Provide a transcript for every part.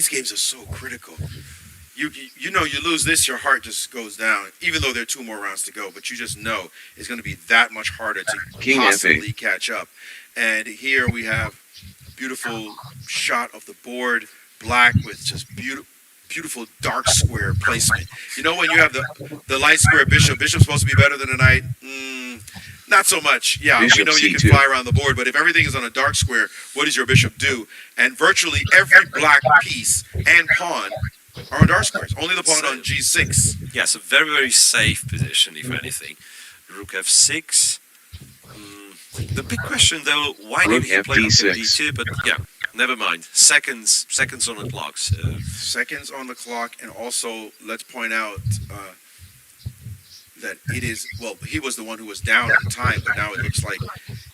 these games are so critical. You know, you lose this, your heart just goes down, even though there are 2 more rounds to go. But you just know it's going to be that much harder to possibly catch up. And here we have a beautiful shot of the board, black with just beautiful dark square placement. You know, when you have the light square bishop's supposed to be better than a knight. Not so much. Yeah, bishop we know C2. You can fly around the board, but if everything is on a dark square, what does your bishop do? And virtually every black piece and pawn are on dark squares. Only the pawn on G6. Yes, a very, very safe position, if anything. Rook F6. The big question, though, why did he play Rook D2? But yeah, never mind. Seconds on the clock. So. Seconds on the clock, and also let's point out that it is, well, he was the one who was down in time, but now it looks like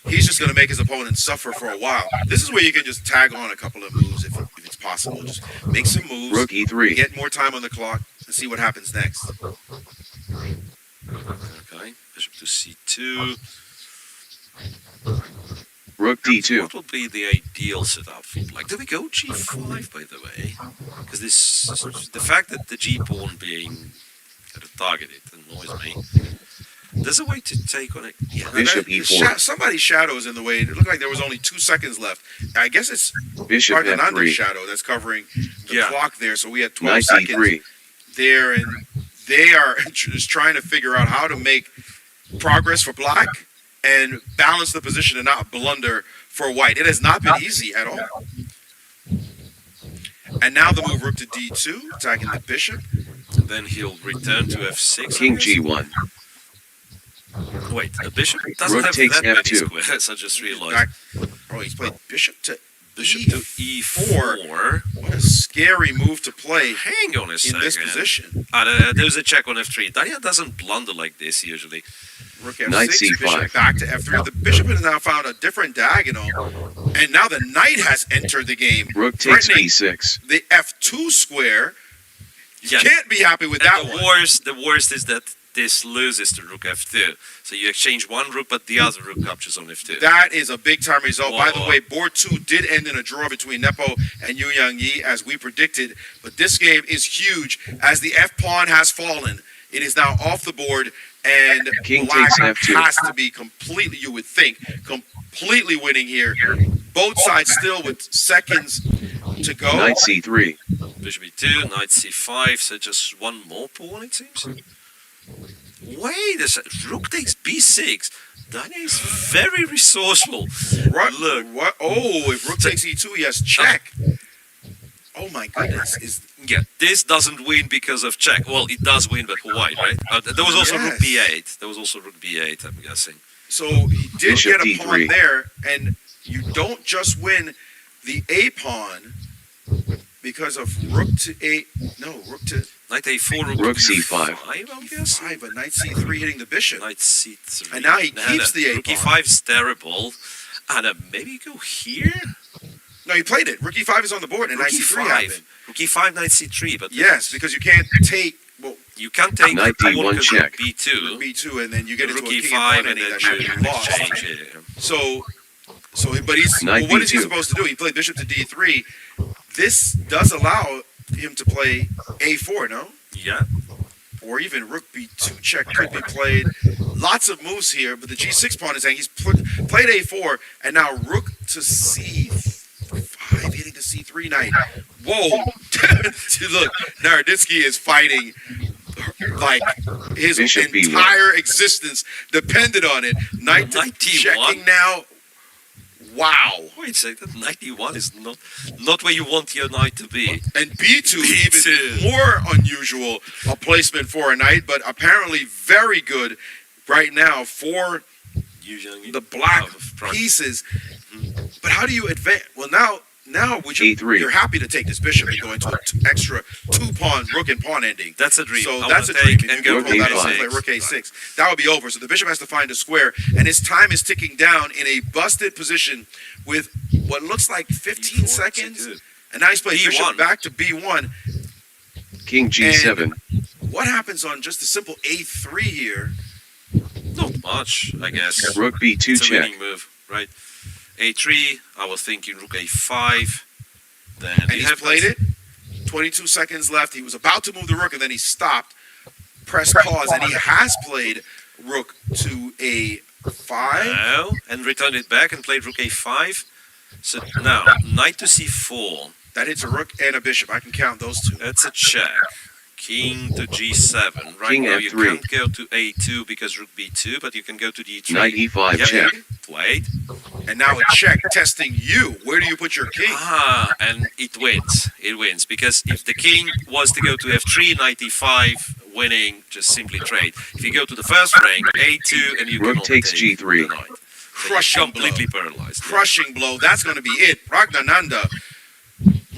he's just going to make his opponent suffer for a while. This is where you can just tag on a couple of moves if it's possible. Just make some moves, Rook E3. Get more time on the clock, and see what happens next. Okay, bishop to C2. Rook D2. What would be the ideal setup for Black? Do we go G5, by the way? Because the fact that the G pawn being targeted annoys me. There's a way to take on it. Yeah. Bishop E4. Somebody's shadow is in the way. It looked like there was only 2 seconds left. I guess it's Bishop Praggnanandhaa's F3. shadow that's covering the clock there. So we had 12 Knight seconds C3. there, and they are just trying to figure out how to make progress for black and balance the position and not blunder for white. It has not been easy at all. And now the move rook to D2, attacking the bishop. And then he'll return to F6. King G1. Wait, the bishop doesn't Rook have takes that many F2. squares, I just realized. Oh, he's played bishop to E4. What a scary move to play Hang on a in second. this position. There's a check on F3. Daniel doesn't blunder like this usually. Rook Knight F6, C5. bishop back to F3. The bishop has now found a different diagonal, and now the knight has entered the game. Rook takes threatening B6. the F2 square. You Yeah. can't be happy with that And one. the worst is that this loses to Rook F2. So you exchange one rook, but the other rook captures on F2. That is a big time result. By the Whoa. way, board 2 did end in a draw between Nepo and Yu Yang Yi, as we predicted. But this game is huge, as the F pawn has fallen. It is now off the board, and King black takes F2. has to be completely, you would think, completely winning here. Both sides still with seconds to go. Knight C3. Bishop E2, Knight C5, so just one more pawn, it seems. Wait a second, Rook takes B6. Daniel is very resourceful. Right, Look. what? Oh, if Rook takes E2, he has check. Oh my goodness! Yeah, this doesn't win because of check. Well, it does win, but for white, right? There was also Rook B8. There was also Rook B8, I'm guessing. So he did Bishop get a D3. pawn there, and you don't just win the A pawn because of Rook to A. No, Rook to Knight A4, Rook C5, C5. I'm guessing. E5, but Knight C3 hitting the bishop. Knight C3. And now he keeps the A Rook pawn. E5 is terrible. And maybe go here? No, he played it. Rook E5 is on the board, and Rook Knight C3 happened. E5. Rook E5, Knight C3. But Yes, because you can't take you can't take Knight the pawn D1 because check. of B2. B2, and then you get into Rook a king E5 and pawn and ending then that should you be lost. exchange it. But he's Knight well, what is he B2. supposed to do? He played bishop to D3. This does allow him to play A4, no? Yeah. Or even Rook B2 check could be played. Lots of moves here, but the G6 pawn is saying he's played A4, and now Rook to C5, hitting the C3 knight. Whoa! Look, Naroditsky is fighting like his Bishop B1. entire existence depended on it. Knight to Knight D1? checking now. Wow. Wait a second, Knight D1 is not where you want your knight to be. And B2, B2. even more unusual a placement for a knight, but apparently very good right now for Usually the black Pragg. pieces. But how do you advance? Well, now E3. you're happy to take this bishop and go into an extra 2-pawn rook and pawn ending. That's a dream. So I that's a wanna dream. take If and you go can pull that Rook off and A5. play Rook A6, that would be over. So the bishop has to find a square, and his time is ticking down in a busted position with what looks like 15 E4 seconds. to do. And now he's played B1. bishop back to B1. King G7. What happens on just a simple A3 here? Not much, I guess. Rook B2 It's a check. winning move, right? A3, I was thinking Rook A5. Then And you he's have played it. 22 seconds left. He was about to move the rook, and then he stopped, pressed pause, and he has played rook to a5. No, and returned it back and played rook a5. So now, knight to c4. That hits a rook and a bishop. I can count those two. That's a check. King to g7. Right King now you f3. can't go to a2 because rook b2, but you can go to d3. Knight e5 Yep, check. played. And now a check testing you. Where do you put your king? And it wins. It wins because if the king was to go to f3, knight e5, winning, just simply trade. If you go to the first rank, a2, and you Rook can takes take g3. the knight. Crushing Completely blow. paralyzed. Yeah. Crushing blow. That's going to be it. Praggnanandhaa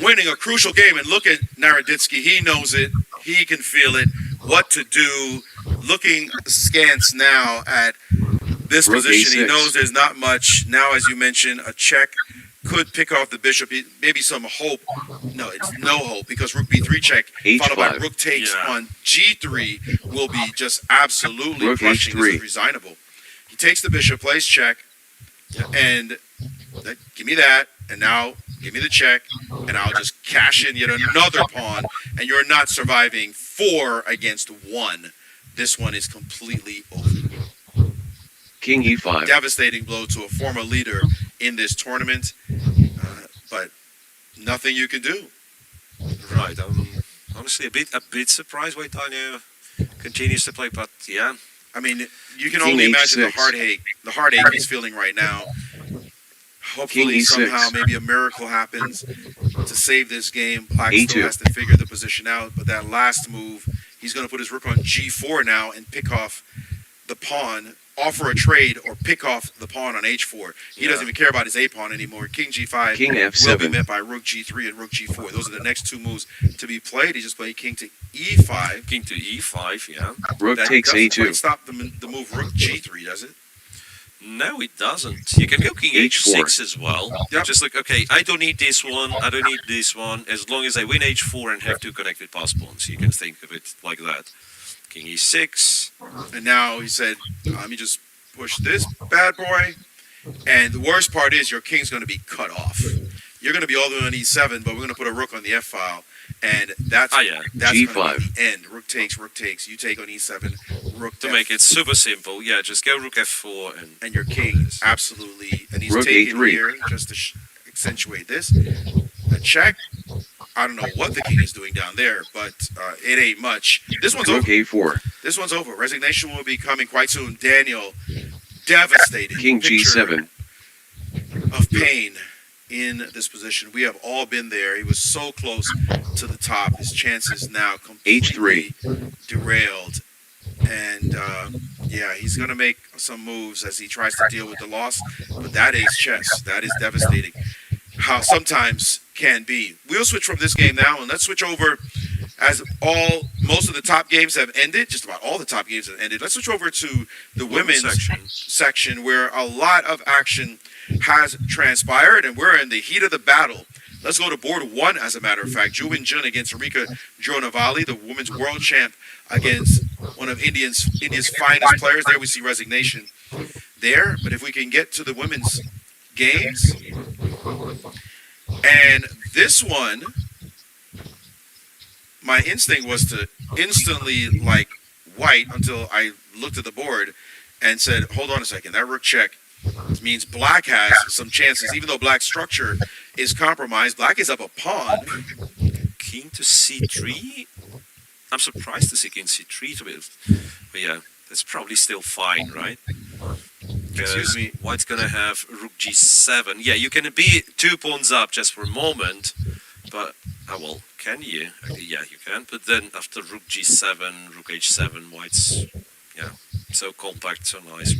winning a crucial game. And look at Naroditsky. He knows it. He can feel it. What to do. Looking askance now at this Rook position. He a6. knows there's not much. Now, as you mentioned, a check could pick off the bishop. Maybe some hope. No, it's no hope because rook b3 check followed by H5. rook takes Yeah. on g3 will be just absolutely Rook crushing. H3. This is resignable. He takes the bishop, plays check, and give me that, and now give me the check, and I'll just cash in yet another pawn, and you're not surviving 4 against 1. This one is completely over. King e5. Devastating blow to a former leader in this tournament, but nothing you can do. Right. I'm honestly a bit surprised why Tanya continues to play, but yeah. I mean, you can King only imagine H6. the heartache he's feeling right now. Hopefully, King E6. somehow, maybe a miracle happens to save this game. Black still A2. has to figure the position out, but that last move, he's going to put his rook on g4 now and pick off the pawn, offer a trade, or pick off the pawn on h4. He doesn't even care about his a pawn anymore. King g5 King will be f7. met by rook g3 and rook g4. Those are the next two moves to be played. He just played king to e5. King to e5, yeah. Rook That takes doesn't quite a2. stop the move rook g3, does it? No, it doesn't. You can go king H4. h6 as well. Yep. Just like, okay, I don't need this one, I don't need this one. As long as I win h4 and have two connected pass pawns, you can think of it like that. King e6. And now he said, let me just push this bad boy. And the worst part is your king's going to be cut off. You're going to be all the way on e7, but we're going to put a rook on the f file. And that's going to be G5. the end. Rook takes. You take on e7. Rook To make it super simple, yeah, just go rook f4 and your king, absolutely. And he's Rook taking A3. here just to accentuate this. A check. I don't know what the king is doing down there, but it ain't much. This one's Rook over. a4. This one's over. Resignation will be coming quite soon. Daniel, devastating. King picture g7. of pain in this position. We have all been there. He was so close to the top. His chances now completely derailed. And yeah, he's going to make some moves as he tries to deal with the loss. But that is chess. That is devastating. How sometimes can be. We'll switch from this game now, and let's switch over. As most of the top games have ended, just about all the top games have ended. Let's switch over to the women's section where a lot of action has transpired, and we're in the heat of the battle. Let's go to board 1, as a matter of fact. Ju Win-jun against Harika Dronavalli, the women's world champ, against one of India's finest players. There we see resignation there. But if we can get to the women's games, and this one, my instinct was to instantly like white until I looked at the board and said, hold on a second, that rook check means black has some chances. Even though black's structure is compromised, black is up a pawn. King to c3? I'm surprised to see king c3 to be, but yeah, that's probably still fine, right? Excuse me. White's gonna have rook g7. Yeah, you can be 2 pawns up just for a moment, but well, can you? Yeah, you can. But then after rook g7, rook h7, white's so compact, so nice.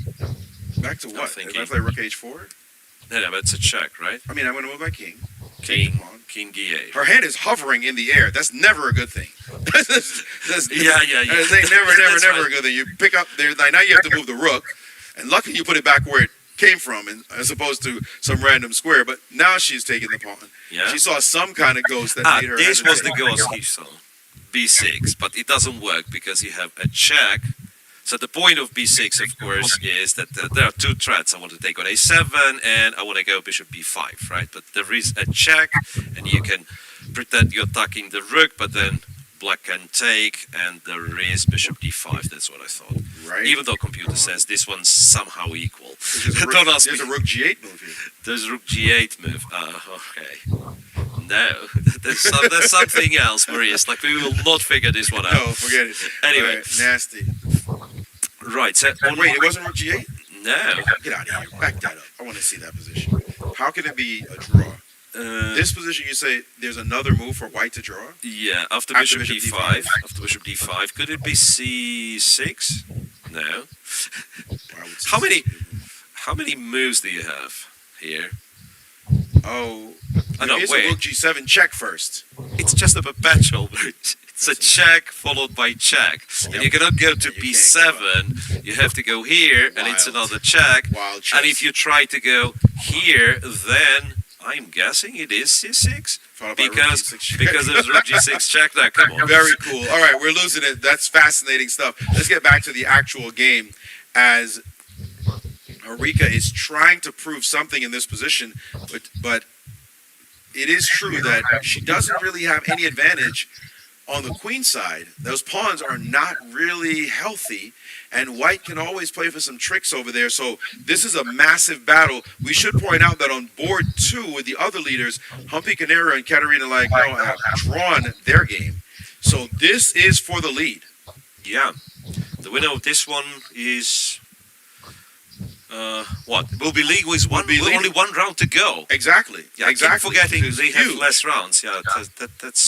Back to what? thinking. If I play rook h4? No, but it's a check, right? I mean, I'm going to move my king. King d8. Her hand is hovering in the air. That's never a good thing. That's Yeah. Never a good thing. You pick up there. Now you have to move the rook, and luckily you put it back where it came from, as opposed to some random square. But now she's taking the pawn. Yeah. She saw some kind of ghost that made her. This was hesitate. the ghost he saw. b6, but it doesn't work because you have a check. So the point of b6, of course, is that there are 2 threats. I want to take on a7, and I want to go bishop b5, right? But there is a check, and you can pretend you're attacking the rook, but then black can take, and there is bishop d5. That's what I thought. Right. Even though computer says this one's somehow equal. There's a rook, Don't ask there's me. a rook g8 move here. There's rook g8 move. Okay. No, there's something else, Maurice. Like, we will not figure this one out. No, forget it. Anyway. All right, nasty. Right. So Wait, it wasn't rook g8? No. Get out of here. Back that up. I want to see that position. How can it be a draw? Uh, This position, you say there's another move for white to draw? yeah. After After bishop bishop d5. After bishop d5. Could it be c6? No. Why would How many? C6 be a move? How many moves do you have here? Oh, I know. here's a Wait. rook g7 check first. It's just a perpetual. It's a check followed by check, and Yep. you cannot go to You can't b7. You have to go here, and it's Wild. another check. Wild chess. And if you try to go here, then I'm guessing it is c6 Followed by rook because g6 check. because there's rook g6 check. Now, come on. Very cool. All right, we're losing it. That's fascinating stuff. Let's get back to the actual game as Harika is trying to prove something in this position, but it is true that she doesn't really have any advantage on the queen side. Those pawns are not really healthy, and white can always play for some tricks over there. So this is a massive battle. We should point out that on board 2 with the other leaders, Humpy, Koneru, and Katerina Lagno have drawn their game. So this is for the lead. Yeah, the winner of this one is what? Will be league with one. Will be Only one round to go. Exactly. Yeah, I keep exactly. forgetting It's they have huge. less rounds. Yeah, that's